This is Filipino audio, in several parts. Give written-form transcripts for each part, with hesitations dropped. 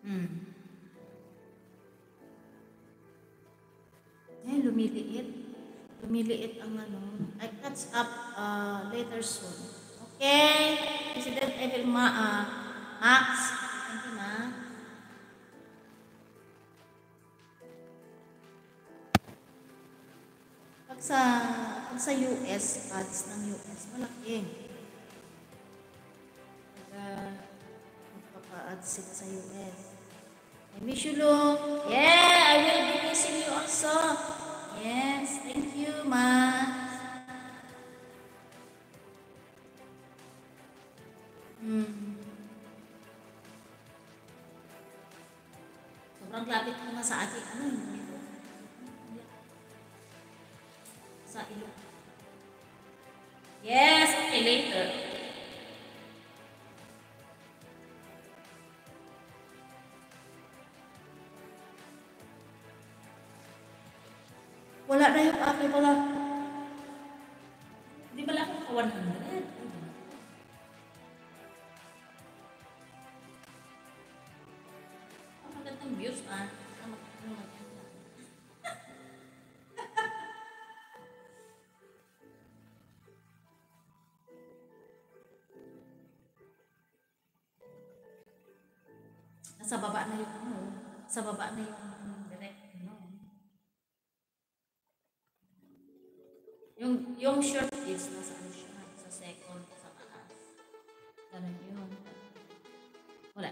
Hmm. Eh, lumiliit. Lumiliit ang ano. I catch up later soon. Okay? Resident Evil Max. Thank you na. Pag sa US, ads ng US, malaki. Magpapa-ads sila sa US. I miss you, Lu. Yeah, I will be missing you also. Yes, thank you, Ma. Sobrang lapit mo nga sa akin. Ano yun? Sa ilong. Yes, okay, later. Wala na yung akin, wala. Hindi pala ako naka-100. Ang magandang views, ah. Nasa baba na yung ano. Sa baba na yung direct. Ano. Yung short is nasa ano siya. Sa second, sa taas. Ganun yun. Wala.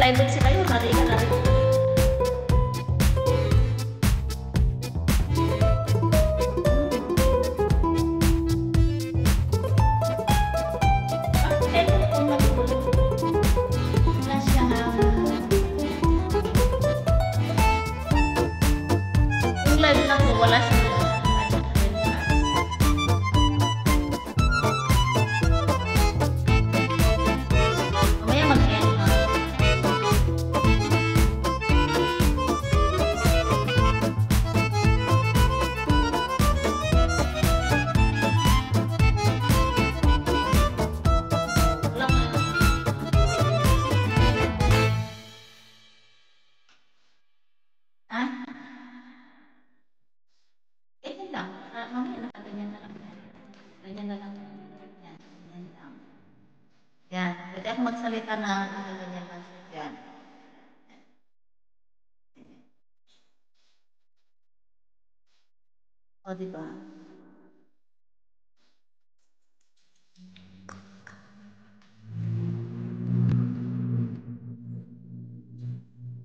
Live sila yun, nari ka na rin. Yung live lang po, wala siya. Mamaya na, ganyan na lang. Ganyan na lang. Yan, ganyan lang. Yan. Pwede ako magsalita na ganyan lang. Yan. O, diba?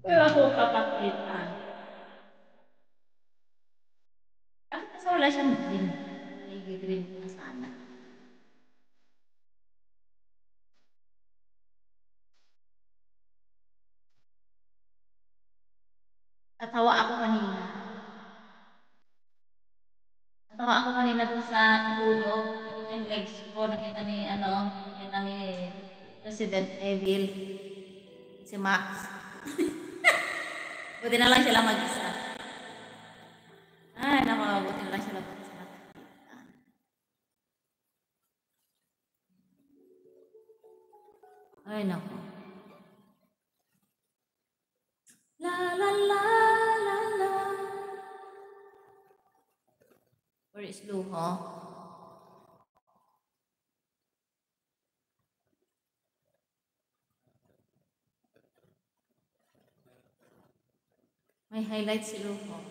Pero ako kapakita. Bakit kasi wala siyang green? Nag-green na sana. Natawa ako kanina. Natawa ako kanina dun sa tulog. Yung legs ko, nakita ni, nakita ni Resident Evil. Si Max. Buti na lang sila mag-isa. Ay, naku, buti na lang sila mag-isa. Ay, naku. La la la la la. Where is Luho? May highlight si Luho.